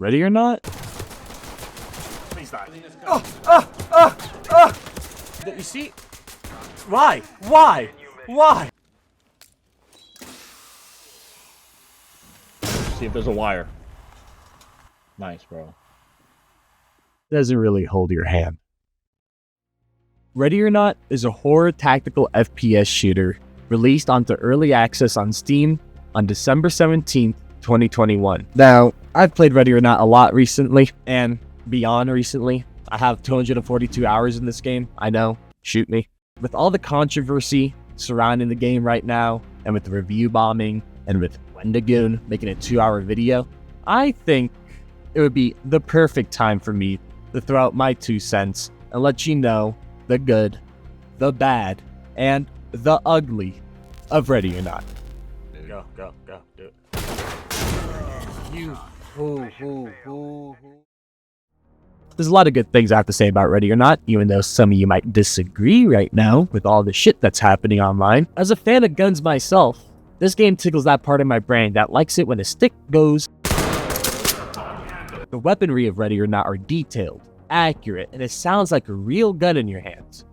Ready or not? Please die. You see? Why? Why? Why? See if there's a wire. Nice, bro. Doesn't really hold your hand. Ready or Not is a horror tactical FPS shooter released onto early access on Steam on December 17th, 2021. Now, I've played Ready or Not a lot recently, and beyond recently. I have 242 hours in this game. I know, shoot me. With all the controversy surrounding the game right now, and with the review bombing, and with Wendigoon making a 2-hour video, I think it would be the perfect time for me to throw out my 2 cents and let you know the good, the bad, and the ugly of Ready or Not. Go, do it. There's a lot of good things I have to say about Ready or Not, even though some of you might disagree right now with all the shit that's happening online. As a fan of guns myself, this game tickles that part of my brain that likes it when a stick goes. The weaponry of Ready or Not are detailed, accurate, and it sounds like a real gun in your hands.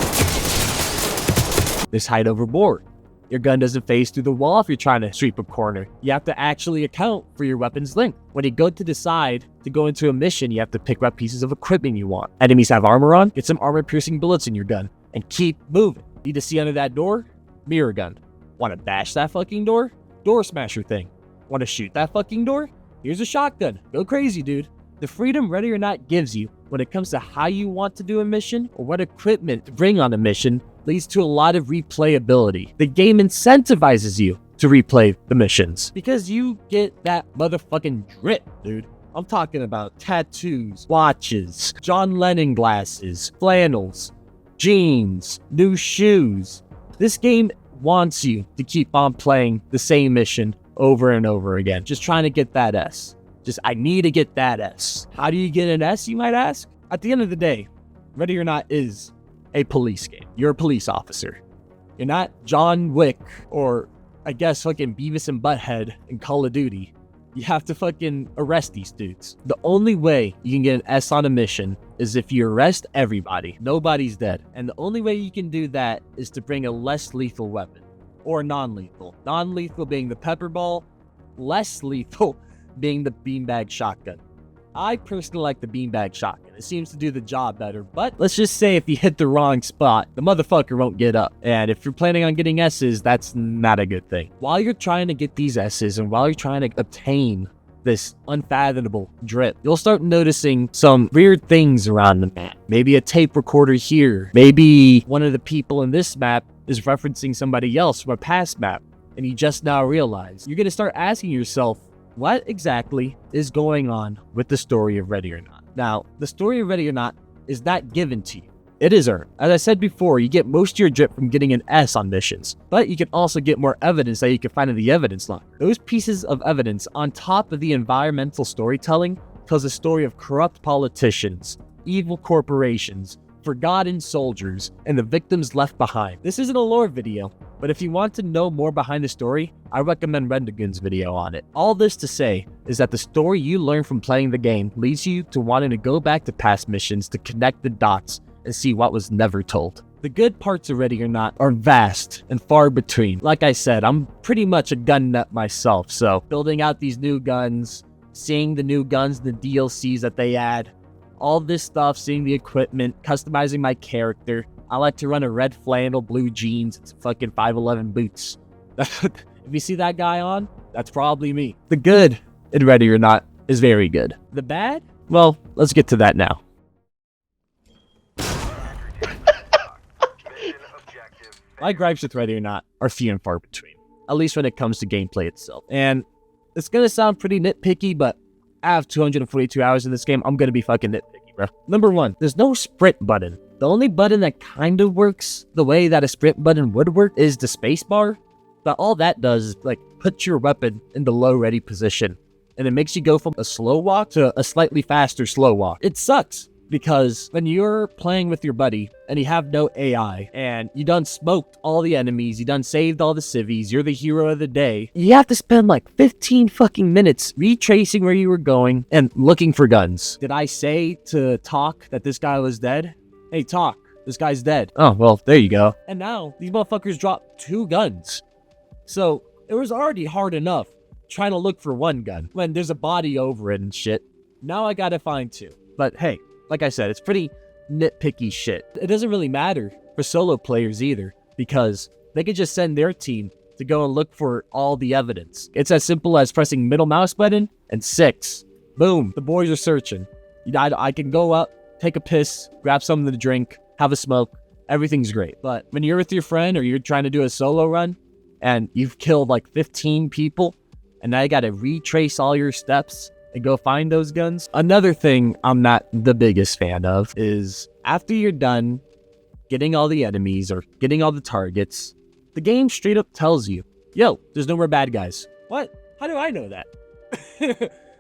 There's height over bore. Your gun doesn't phase through the wall if you're trying to sweep a corner. You have to actually account for your weapon's length. When you go to decide to go into a mission, you have to pick what pieces of equipment you want. Enemies have armor on, get some armor-piercing bullets in your gun, and keep moving. Need to see under that door? Mirror gun. Want to bash that fucking door? Door smasher thing. Want to shoot that fucking door? Here's a shotgun. Go crazy, dude. The freedom Ready or Not gives you when it comes to how you want to do a mission or what equipment to bring on a mission leads to a lot of replayability. The game incentivizes you to replay the missions because you get that motherfucking drip, dude. I'm talking about tattoos, watches, John Lennon glasses, flannels, jeans, new shoes. This game wants you to keep on playing the same mission over and over again, just trying to get that S. I need to get that S. How do you get an S, you might ask? At the end of the day, Ready or Not is a police game. You're a police officer. You're not John Wick or, I guess, fucking Beavis and Butthead in Call of Duty. You have to fucking arrest these dudes. The only way you can get an S on a mission is if you arrest everybody. Nobody's dead. And the only way you can do that is to bring a less lethal weapon. Or non-lethal. Non-lethal being the pepper ball, less lethal being the beanbag shotgun. I personally like the beanbag shotgun. It seems to do the job better, but let's just say if you hit the wrong spot, the motherfucker won't get up. And if you're planning on getting S's, that's not a good thing. While you're trying to get these S's and while you're trying to obtain this unfathomable drip, you'll start noticing some weird things around the map. Maybe a tape recorder here. Maybe one of the people in this map is referencing somebody else from a past map, and you just now realize. You're gonna start asking yourself, what exactly is going on with the story of Ready or Not? Now, the story of Ready or Not is not given to you. It is earned. As I said before, you get most of your drip from getting an S on missions, but you can also get more evidence that you can find in the evidence locker. Those pieces of evidence, on top of the environmental storytelling, tells a story of corrupt politicians, evil corporations, forgotten soldiers, and the victims left behind. This isn't a lore video, but if you want to know more behind the story, I recommend Wendigoon's video on it. All this to say is that the story you learn from playing the game leads you to wanting to go back to past missions to connect the dots and see what was never told. The good parts of Ready or Not are vast and far between. Like I said, I'm pretty much a gun nut myself, so building out these new guns, seeing the new guns, the DLCs that they add, all this stuff, seeing the equipment, customizing my character. I like to run a red flannel, blue jeans, and some fucking 5'11 boots. If you see that guy on, that's probably me. The good in Ready or Not is very good. The bad? Well, let's get to that now. My gripes with Ready or Not are few and far between, at least when it comes to gameplay itself. And it's gonna sound pretty nitpicky, but I have 242 hours in this game. I'm gonna be fucking nitpicky, bro. Number one, there's no sprint button. The only button that kind of works the way that a sprint button would work is the space bar. But all that does is like put your weapon in the low ready position. And it makes you go from a slow walk to a slightly faster slow walk. It sucks. Because when you're playing with your buddy and you have no AI and you done smoked all the enemies, you done saved all the civvies, you're the hero of the day, you have to spend like 15 fucking minutes retracing where you were going and looking for guns. Did I say to Talk that this guy was dead? Hey, Talk, this guy's dead. Oh, well, there you go. And now these motherfuckers dropped 2 guns. So it was already hard enough trying to look for 1 gun when there's a body over it and shit. Now I gotta find 2. But hey, like I said, it's pretty nitpicky shit. It doesn't really matter for solo players either, because they could just send their team to go and look for all the evidence. It's as simple as pressing middle mouse button and 6. Boom, the boys are searching. I can go up, take a piss, grab something to drink, have a smoke. Everything's great. But when you're with your friend or you're trying to do a solo run and you've killed like 15 people and now you gotta retrace all your steps and go find those guns. Another thing I'm not the biggest fan of is after you're done getting all the enemies or getting all the targets, the game straight up tells you, yo, there's no more bad guys. What? How do I know that?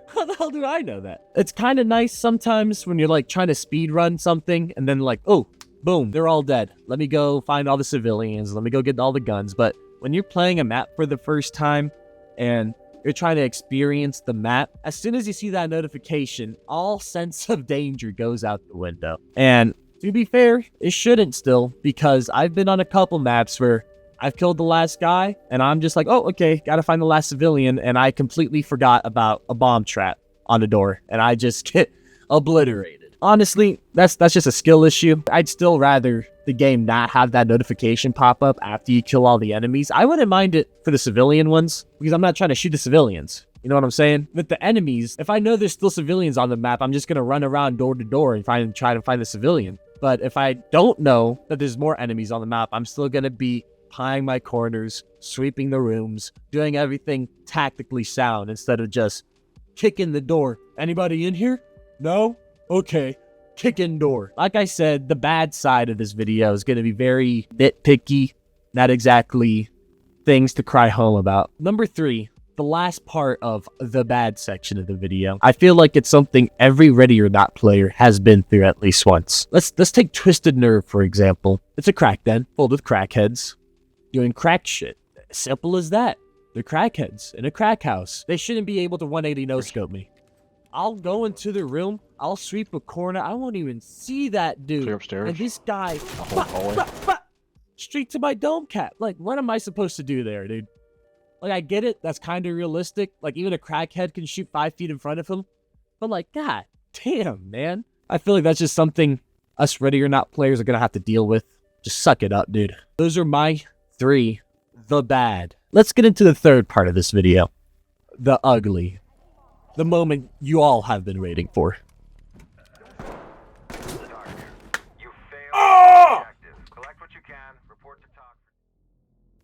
How the hell do I know that? It's kind of nice sometimes when you're like trying to speed run something and then like, oh, boom, they're all dead. Let me go find all the civilians. Let me go get all the guns. But when you're playing a map for the first time and you're trying to experience the map, as soon as you see that notification, all sense of danger goes out the window. And to be fair, it shouldn't still, because I've been on a couple maps where I've killed the last guy and I'm just like, oh, okay, gotta find the last civilian, and I completely forgot about a bomb trap on the door and I just get obliterated. Honestly, that's just a skill issue. I'd still rather the game not have that notification pop up after you kill all the enemies. I wouldn't mind it for the civilian ones, because I'm not trying to shoot the civilians. You know what I'm saying? With the enemies, if I know there's still civilians on the map, I'm just going to run around door to door and try to find the civilian. But if I don't know that there's more enemies on the map, I'm still going to be pieing my corners, sweeping the rooms, doing everything tactically sound instead of just kicking the door. Anybody in here? No? Okay. Kick in door. Like I said, the bad side of this video is going to be very nitpicky, not exactly things to cry home about. Number 3, the last part of the bad section of the video. I feel like it's something every Ready or Not player has been through at least once. Let's take Twisted Nerve, for example. It's a crack den filled with crackheads doing crack shit. Simple as that. They're crackheads in a crack house. They shouldn't be able to 180 no-scope me. I'll go into the room, I'll sweep a corner, I won't even see that dude. Clear upstairs. And this guy, hallway. straight to my dome cap. Like, what am I supposed to do there, dude? Like, I get it, that's kind of realistic. Like, even a crackhead can shoot 5 feet in front of him. But like, god damn, man. I feel like that's just something us Ready or Not players are gonna have to deal with. Just suck it up, dude. Those are my 3, the bad. Let's get into the third part of this video. The ugly. The moment you all have been waiting for.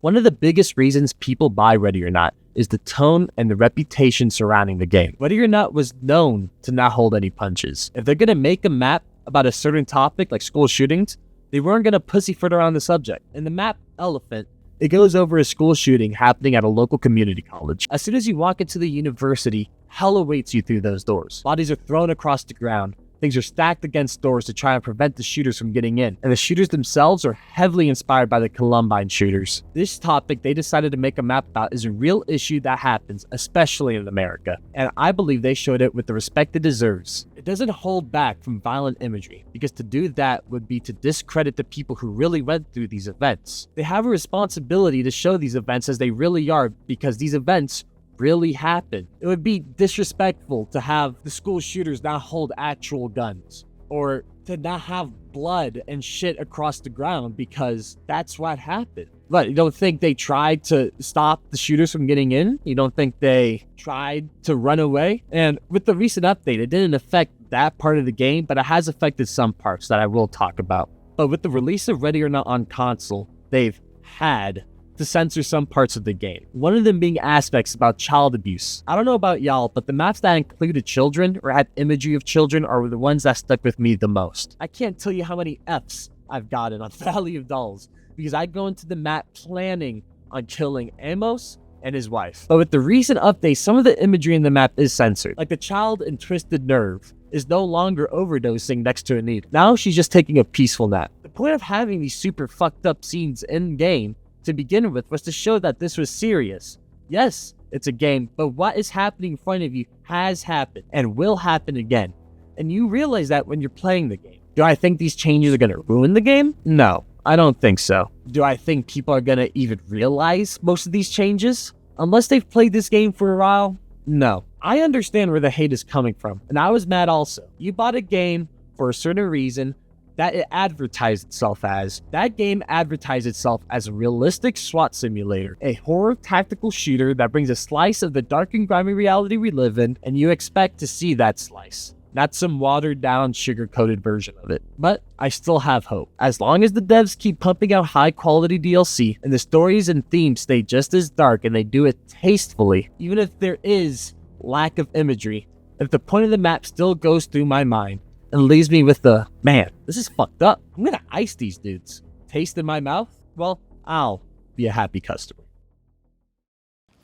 One of the biggest reasons people buy Ready or Not is the tone and the reputation surrounding the game. Ready or Not was known to not hold any punches. If they're gonna make a map about a certain topic like school shootings, they weren't gonna pussyfoot around the subject. In the map Elephant, it goes over a school shooting happening at a local community college. As soon as you walk into the university, hell awaits you through those doors. Bodies are thrown across the ground. Things are stacked against doors to try and prevent the shooters from getting in. And the shooters themselves are heavily inspired by the Columbine shooters. This topic they decided to make a map about is a real issue that happens, especially in America. And I believe they showed it with the respect it deserves. It doesn't hold back from violent imagery, because to do that would be to discredit the people who really went through these events. They have a responsibility to show these events as they really are, because these events really happen. It would be disrespectful to have the school shooters not hold actual guns, or to not have blood and shit across the ground, because that's what happened. But you don't think they tried to stop the shooters from getting in? You don't think they tried to run away? And with the recent update, it didn't affect that part of the game, but it has affected some parts that I will talk about. But with the release of Ready or Not on console, they've had to censor some parts of the game. One of them being aspects about child abuse. I don't know about y'all, but the maps that included children or had imagery of children are the ones that stuck with me the most. I can't tell you how many Fs I've gotten on Valley of Dolls, because I go into the map planning on killing Amos and his wife. But with the recent update, some of the imagery in the map is censored. Like the child in Twisted Nerve, is no longer overdosing next to a needle. Now she's just taking a peaceful nap. The point of having these super fucked up scenes in game to begin with was to show that this was serious. Yes, it's a game, but what is happening in front of you has happened and will happen again. And you realize that when you're playing the game. Do I think these changes are going to ruin the game? No, I don't think so. Do I think people are going to even realize most of these changes? Unless they've played this game for a while? No. I understand where the hate is coming from, and I was mad also. You bought a game for a certain reason that it advertised itself as. That game advertised itself as a realistic SWAT simulator, a horror tactical shooter that brings a slice of the dark and grimy reality we live in, and you expect to see that slice. Not some watered down, sugar-coated version of it. But I still have hope. As long as the devs keep pumping out high-quality DLC, and the stories and themes stay just as dark and they do it tastefully, even if there is lack of imagery, if the point of the map still goes through my mind and leaves me with the, man, this is fucked up. I'm gonna ice these dudes. Taste in my mouth? Well, I'll be a happy customer.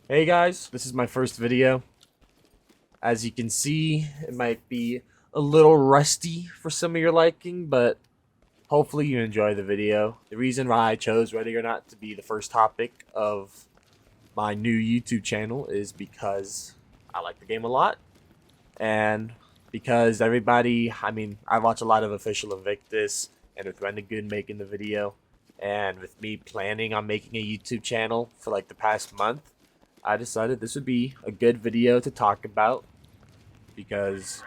Hey guys, this is my first video. As you can see, it might be a little rusty for some of your liking, but hopefully you enjoy the video. The reason why I chose Ready or Not to be the first topic of my new YouTube channel is because I like the game a lot. And because everybody, I watch a lot of Official Invictus and with Renegade making the video. And with me planning on making a YouTube channel for like the past month, I decided this would be a good video to talk about because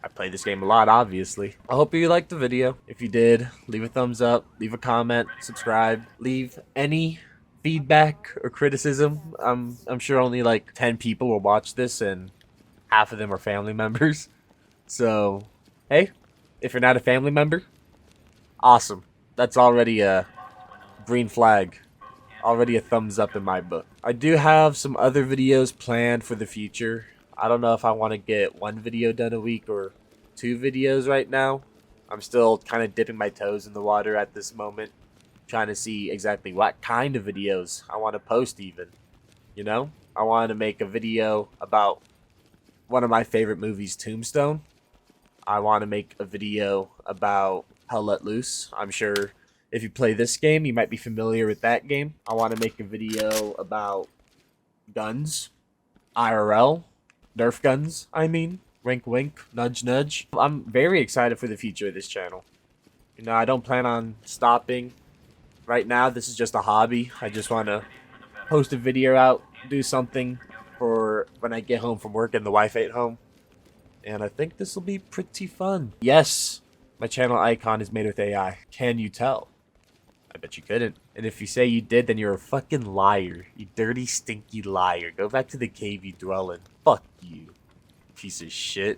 I play this game a lot, obviously. I hope you liked the video. If you did, leave a thumbs up, leave a comment, subscribe, leave any feedback or criticism. I'm sure only like 10 people will watch this and half of them are family members. So, hey, if you're not a family member, awesome. That's already a green flag. Already a thumbs up in my book. I do have some other videos planned for the future. I don't know if I want to get one video done a week or 2 videos right now. I'm still kind of dipping my toes in the water at this moment, trying to see exactly what kind of videos I want to post even. You know, I want to make a video about one of my favorite movies, Tombstone. I want to make a video about Hell Let Loose. I'm sure if you play this game, you might be familiar with that game. I want to make a video about guns, IRL, Nerf guns, wink wink, nudge nudge. I'm very excited for the future of this channel. You know, I don't plan on stopping. Right now, this is just a hobby. I just want to post a video out, do something for when I get home from work and the wife ain't home. And I think this will be pretty fun. Yes, my channel icon is made with AI. Can you tell? I bet you couldn't. And if you say you did, then you're a fucking liar. You dirty, stinky liar. Go back to the cave you dwell in. Fuck you, piece of shit.